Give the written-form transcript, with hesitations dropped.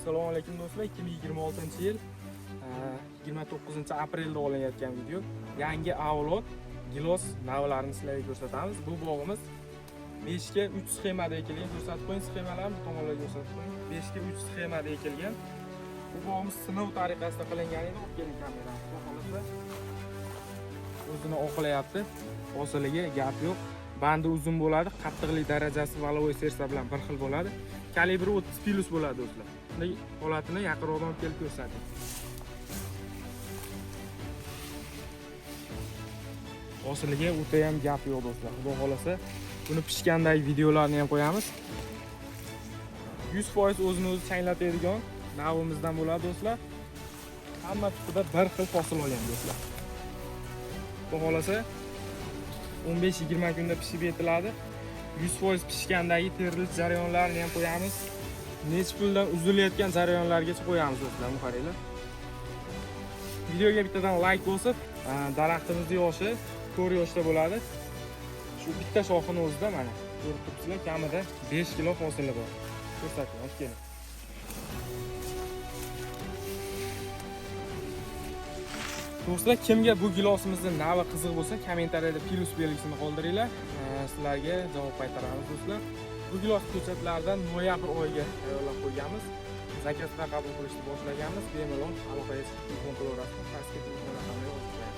Assalomu alaykum do'stlar. 2026-yil 29-aprelda olinayotgan video. Yangi avlod gilos navlarini sizlarga ko'rsatamiz. Bu bog'imiz 5 ga 3 sxemada ekilgan. Ko'rsatib qo'ying sxemalarni, bu tomonlarga ko'rsatib qo'ying. 5 ga 3 sxemada ekilgan. Bu bog'imiz sinov tariqasida qilingan edi. Olib keling kamerani. Xohlasa o'zini oqlayapti. Hosiliga gap yo'q. Bandi uzun bo'ladi, qattiqlik darajasi valovoy sersa bilan bir xil bo'ladi. Kalibri 30 plus bo'ladi do'stlar. Bunday holatini yaqinroqdan kelib ko'rsating. Hosiliga o'ta ham gap yo'q do'stlar. Xudo xolasa buni pishgandagi videolarni ham qo'yamiz. 100% o'zini o'zi changlatadigan navimizdan bo'ladi do'stlar. Hamma tutida bir xil hosil olgan do'stlar. Xudo xolasa 15-20 kunda pishib yetiladi. 100% pishgandagi terilish jarayonlarini ham qo'yamiz. Necha puldan uzilayotgan jarayonlargacha qo'yamiz do'stlar, qaranglar. Videoga bittadan like bosib, daraxtimizni yoshi ko'r yoshda bo'ladi. Shu bitta shoxini o'zida mana ko'rib turibsizlar, kamida 5 kilo hosili bor. Ko'rsating, olib keling. Do'stlar, kimga bu gilosimizni navi qiziq bo'lsa, kommentariyada plus belgisini qoldiringlar. Sizlarga javob qaytaramiz do'stlar. Bu gilos ko'chatlaridan noyabr oyiga tayyorlab qo'yganmiz. Zakazlar qabul qilishni boshlaganmiz. Bemalol aloqaga chiqib kontrol rasmi pastga telefon raqamiga yozib qo'yamiz.